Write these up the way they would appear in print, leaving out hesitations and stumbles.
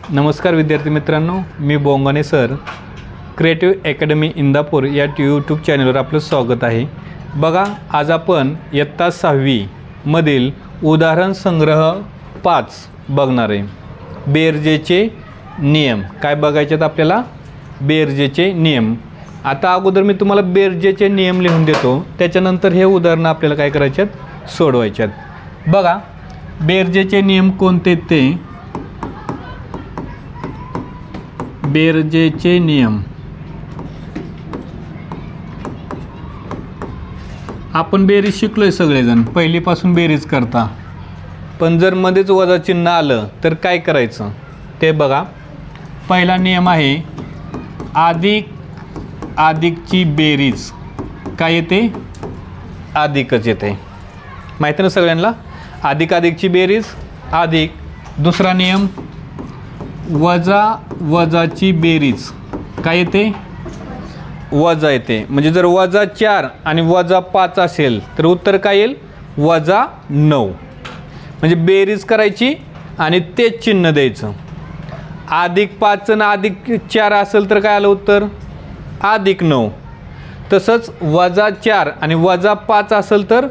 नमस्कार विद्यार्थी मित्रांनो, मी बोंगाने सर क्रिएटिव्ह अकॅडमी इंदापूर या यूट्यूब चॅनलवर आपलं स्वागत आहे। बघा, आज आपण इयत्ता 6वी मधील उदाहरण संग्रह 5 बघणार आहे। बेरजेचे नियम काय बघायचे आपल्याला? बेरजेचे नियम। आता अगोदर मी तुम्हाला बेरजेचे नियम लिहून देतो, त्याच्यानंतर हे उदाहरण आपल्याला काय करायचे आहेत, सोडवायचे आहेत। बघा, बेरजेचे नियम कोणते ते? बेरजेचे नियम आपण बेरीज शिकलोय सगळेजण, पहिलीपासून बेरीज करता। पण जर मध्येच वजा चिन्ह आलं तर काय करायचं ते बघा। पहिला नियम आहे अधिकची बेरीज काय येते? अधिकच येते। माहिती ना सगळ्यांना? अधिकची बेरीज अधिक। दुसरा नियम वजाची बेरीज काय येते? वजा येते। म्हणजे जर -4 आणि -5 असेल तर उत्तर काय येईल? -9। म्हणजे बेरीज करायची आणि तेच चिन्ह द्यायचं। +5 आणि +4 असेल तर काय आलं उत्तर? +9। तसंच -4 आणि -5 असेल तर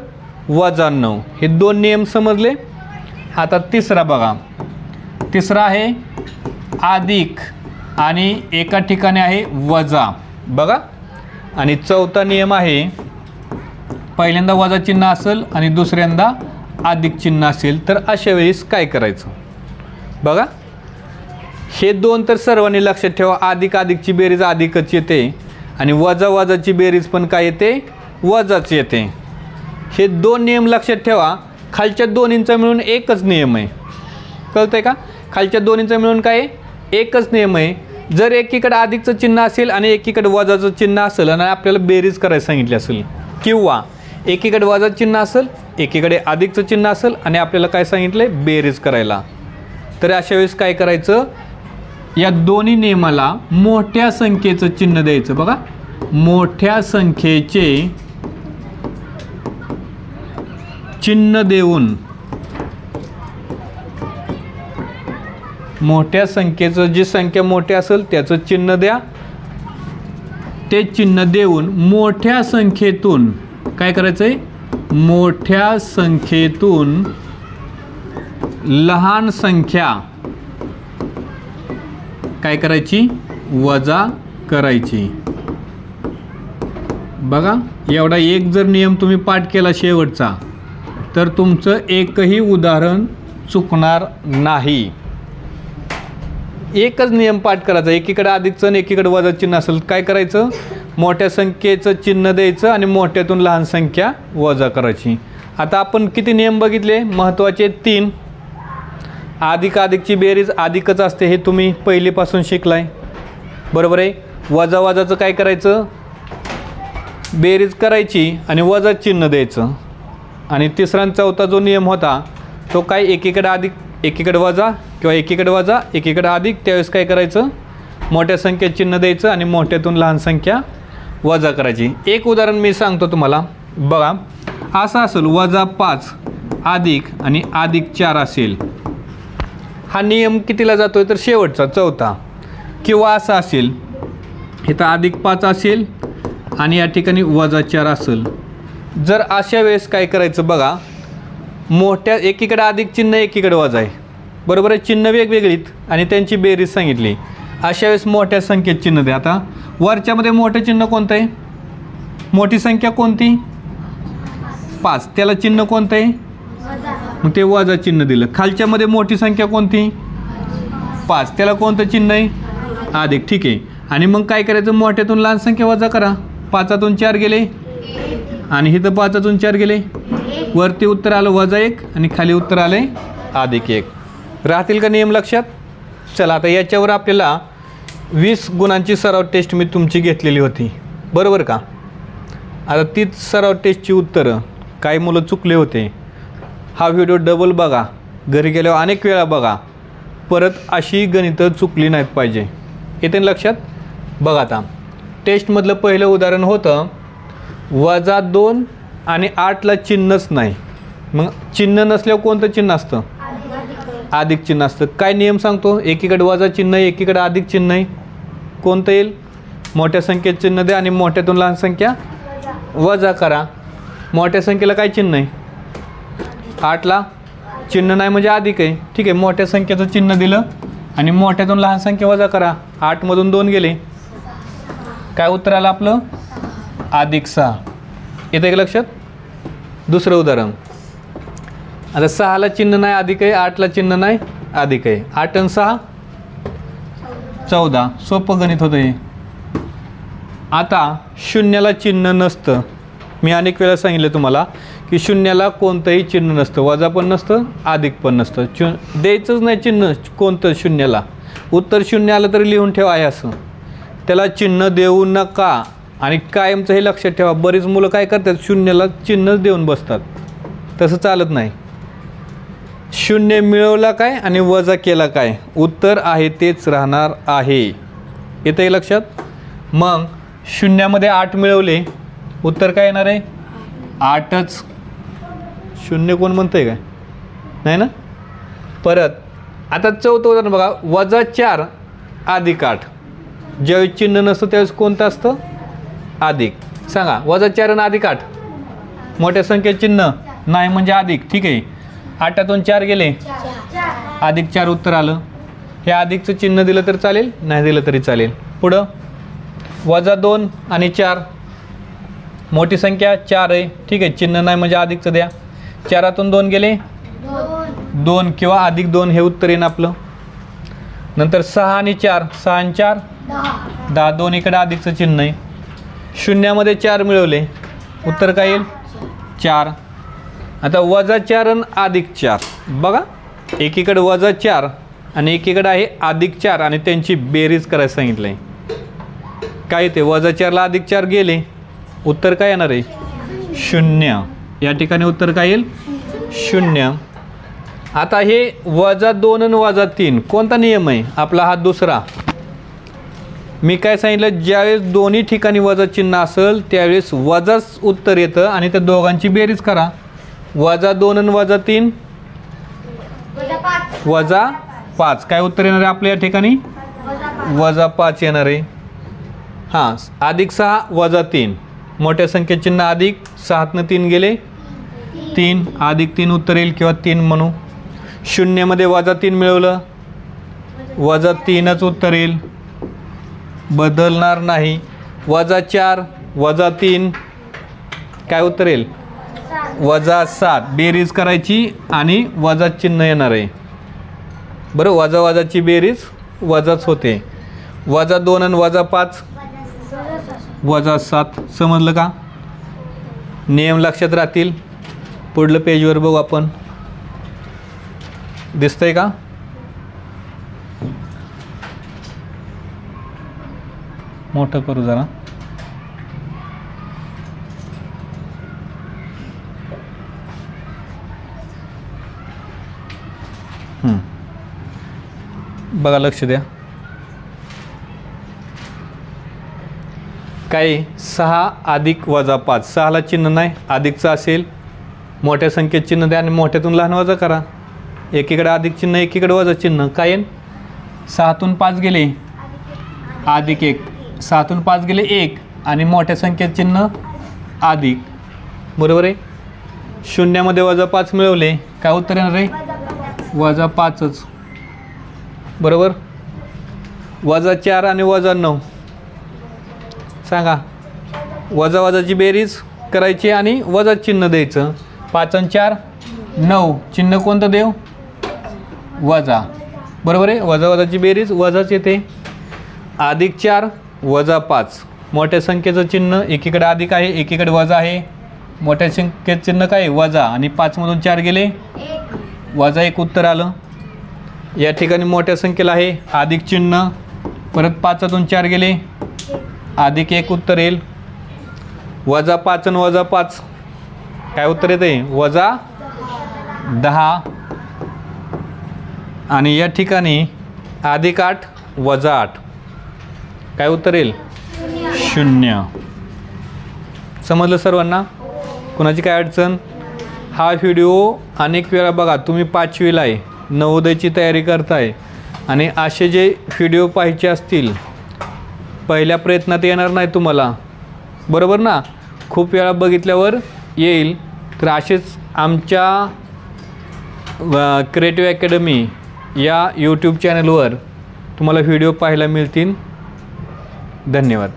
-9। हे दोन नियम समजले। आता तिसरा बघा, तिसरा आहे अधिक आणि एका ठिकाणी आहे वजा बघा। आणि चौथा नियम आहे पहिल्यांदा वजा चिन्ह असेल आणि दुसऱ्यांदा अधिक चिन्ह असेल तर अशा वेळेस काय करायचं बघा। हे दोन तर सर्वांनी लक्षात ठेवा। अधिकची बेरीज अधिकच येते आणि वजाची बेरीज पण काय येते? वजाच येते। हे दोन नियम लक्षात ठेवा। खालच्या दोन्हींचा मिळून एकच नियम आहे, कळतंय का? खालच्या दोन्हींचा मिळून काय आहे? एकच नियम आहे। जर एकीकडे अधिकचं चिन्ह असेल आणि एकीकडे वजाचं चिन्ह असेल आणि आपल्याला बेरीज करायला सांगितली असेल, किंवा एकीकडे वजाचं चिन्ह असेल एकीकडे अधिकचं चिन्ह असेल आणि आपल्याला काय सांगितलं आहे? बेरीज करायला, तर अशा वेळेस काय करायचं? या दोन्ही नियमाला मोठ्या संख्येचं चिन्ह द्यायचं बघा। मोठ्या संख्येचे चिन्ह देऊन, मोठ्या संख्येचं जी संख्या मोठी असेल त्याचं चिन्ह द्या। ते चिन्ह देऊन मोठ्या संख्येतून काय करायचं आहे? मोठ्या संख्येतून लहान संख्या काय करायची? वजा करायची बघा। एवढा एक जर नियम तुम्ही पाठ केला शेवटचा तर तुमचं एकही उदाहरण चुकणार नाही। एकच नियम पाठ करायचा। एकीकडे अधिकचं आणि एकीकडे वजा चिन्ह असेल काय करायचं? मोठ्या संख्येचं चिन्ह द्यायचं आणि मोठ्यातून लहान संख्या वजा करायची। आता आपण किती नियम बघितले? महत्त्वाचे 3। अधिकची बेरीज अधिकच असते, हे तुम्ही पहिलीपासून शिकलाय, बरोबर आहे। वजाचं काय करायचं? बेरीज करायची आणि वजा चिन्ह द्यायचं। आणि तिसरा आणि चौथा जो नियम होता तो काय? एकीकडे अधिक एकीकडे वजा किंवा एकीकडे वजा एकीकडे अधिक, त्यावेळेस काय करायचं? मोठ्या संख्येत चिन्ह द्यायचं आणि मोठ्यातून लहान संख्या वजा करायची। एक उदाहरण मी सांगतो तुम्हाला बघा। असं असेल -5 अधिक आणि +4 असेल, हा नियम कितीला जातोय? तर शेवटचा, चौथा। किंवा असं असेल इथं +5 असेल आणि या ठिकाणी -4 असेल, जर अशा वेळेस काय करायचं बघा। मोठ्या एकीकडे अधिक चिन्ह एकीकडे वजा आहे, बरोबर आहे, चिन्ह वेगवेगळीत आणि त्यांची बेरीज सांगितली। अशा वेळेस मोठ्या संख्येत चिन्ह द्या। आता वरच्यामध्ये मोठं चिन्ह कोणतं आहे? मोठी संख्या कोणती? 5, त्याला चिन्ह कोणतं आहे? मग ते वजा चिन्ह दिलं। खालच्यामध्ये मोठी संख्या कोणती? 5, त्याला कोणतं चिन्ह आहे? अधिक, ठीक आहे। आणि मग काय करायचं? मोठ्यातून लहान संख्या वजा करा। 5तून 4 गेले आणि इथं 5तून 4 गेले, वरती उत्तर आलं -1 आणि खाली उत्तर आले +1। राहतील का नियम लक्षात? चला, आता याच्यावर आपल्याला 20 गुणांची सराव टेस्ट मी तुमची घेतलेली होती, बरोबर का? आता तीच सराव टेस्टची उत्तरं काही मुलं चुकले होते। हा व्हिडिओ डबल बघा, घरी गेल्यावर अनेक वेळा बघा, परत अशी गणितं चुकली नाहीत पाहिजे। येते लक्षात? बघा, आता टेस्टमधलं पहिलं उदाहरण होतं -2 आणि 8ला चिन्हच नाही। मग चिन्ह नसल्यावर कोणतं चिन्ह असतं? अधिक चिन्ह असतं. काय नियम सांगतो? एकीकडे वजा चिन्ह आहे, एकीकडे अधिक चिन्ह आहे. कोणतं येईल? मोठ्या संख्येत चिन्ह द्या आणि मोठ्यातून लहान संख्या वजा करा. मोठ्या संख्येला काय चिन्ह आहे? 8ला चिन्ह नाही म्हणजे अधिक आहे. ठीक आहे, मोठ्या संख्येचं चिन्ह दिलं आणि मोठ्यातून लहान संख्या वजा करा. 8मधून 2 गेले, काय उत्तर आलं आपलं? +6. येतं का लक्षात? दुसरं उदाहरण. आता 6ला चिन्ह नाही अधिक आहे, 8ला चिन्ह नाही अधिक आहे. 8 आणि 6 14. सोपं गणित होतं हे. आता शून्याला चिन्ह नसतं. मी अनेक वेळा सांगितलं तुम्हाला की शून्याला कोणतंही चिन्ह नसतं, वजा पण नसतं, अधिक पण नसतं. द्यायचंच नाही चिन्ह कोणतं शून्याला. उत्तर शून्य आलं तरी लिहून ठेवा आहे असं. त्याला चिन्ह देऊ नका. आणि कायमचं हे लक्षात ठेवा. बरीच मुलं काय करतात? शून्याला चिन्ह देऊन बसतात. तसं चालत नाही. शून्य मिळवला काय आणि वजा केला काय, उत्तर आहे तेच राहणार आहे. येतं हे लक्षात? मग शून्यामध्ये 8 मिळवले, उत्तर काय येणार आहे? 8च. शून्य कोण म्हणतंय काय? नाही ना. परत आता चौथं उदाहरण बघा. -4 अधिक 8. ज्यावेळेस चिन्ह नसतं त्यावेळेस कोणतं असतं? अधिक. सांगा, -4 आणि अधिक 8. मोठ्या संख्येत चिन्ह नाही म्हणजे अधिक. ठीक आहे, 8तून 4 गेले, +4 उत्तर आलं. हे अधिकचं चिन्ह दिलं तर चालेल, नाही दिलं तरी चालेल. पुढं -2 आणि 4. मोठी संख्या 4 आहे. ठीक आहे, चिन्ह नाही म्हणजे अधिकचं द्या. 4तून 2 गेले, 2 किंवा +2 हे उत्तर येईन आपलं. नंतर 6 आणि 4. 6 आणि 4 10. 2 इकडे अधिकचं चिन्ह आहे. शून्यामध्ये 4 मिळवले, उत्तर काय येईल? 4. आता -4 आणि +4 बघा. एकीकडे -4 आणि एकीकडे आहे +4 आणि त्यांची बेरीज करायला सांगितलं आहे. काय येते? -4ला +4 गेले, उत्तर काय येणार आहे? 0. या ठिकाणी उत्तर काय येईल? 0. आता हे -2 आणि -3 कोणता नियम आहे आपला? हा दुसरा. मी काय सांगितलं? ज्यावेळेस दोन्ही ठिकाणी वजा चिन्ह असेल त्यावेळेस वजाच उत्तर येतं आणि त्या दोघांची बेरीज करा. -2 आणि -3 -5. काय उत्तर येणार आहे आपल्या या ठिकाणी? -5 येणार आहे. हां, +6 -3. मोठ्या संख्येत चिन्ह अधिक. 6तनं 3 गेले, 3 +3 उत्तर येईल किंवा 3 म्हणू. शून्यामध्ये -3 मिळवलं, -3च उत्तर येईल, बदलणार नाही. -4 -3 काय उत्तर येईल? -7. बेरीज करायची आणि वजा चिन्ह येणार आहे. बरं, वजाची बेरीज वजाच होते. -2 आणि -5 -7. समजलं का? नियम लक्षात राहतील. पुढलं पेजवर बघू आपण. दिसतंय का? मोठं करू जरा. बघा, लक्ष द्या. काय? 6 अधिक -5. 6ला चिन्ह नाही, अधिकचं असेल. मोठ्या संख्येत चिन्ह द्या आणि मोठ्यातून लहान वजा करा. एकीकडे अधिक चिन्ह, एकीकडे वजा चिन्ह. काय येईल? 6तून 5 गेले, +1. 6तून 5 गेले 1 आणि मोठ्या संख्येत चिन्ह अधिक. बरोबर आहे. शून्यामध्ये -5 मिळवले, काय उत्तर येणार आहे? -5च. बरोबर. -4 आणि -9. सांगा, वजाची बेरीज करायची आणि वजा चिन्ह द्यायचं. 5 आणि 4 9. चिन्ह कोणतं देऊ? वजा. बरोबर आहे. वजाची बेरीज वजाच येते. +4 -5. मोठ्या संख्येचं चिन्ह एकीकडे अधिक आहे, एकीकडे वजा आहे. मोठ्या संख्येत चिन्ह काय? वजा. आणि 5मधून 4 गेले, -1 उत्तर आलं. या ठिकाणी मोठ्या संख्येला आहे अधिक चिन्ह. परत 5तून 4 गेले, +1 उत्तर येईल. -5 आणि -5 काय उत्तर येते? -10. आणि या ठिकाणी +8 -8 काय उत्तर येईल? 0. समजलं सर्वांना? कुणाची काय अडचण? हा व्हिडिओ अनेक वेळा बघा. तुम्ही 5वीला आहे, नवोदयची तयारी करताय आणि असे जे व्हिडिओ पाहायचे असतील, पहिल्या प्रयत्नात येणार नाही तुम्हाला, बरोबर ना, खूप वेळा बघितल्यावर येईल. तर असेच आमच्या क्रिएटिव्ह अकॅडमी या यूट्यूब चॅनलवर तुम्हाला व्हिडिओ पाहायला मिळतील. धन्यवाद.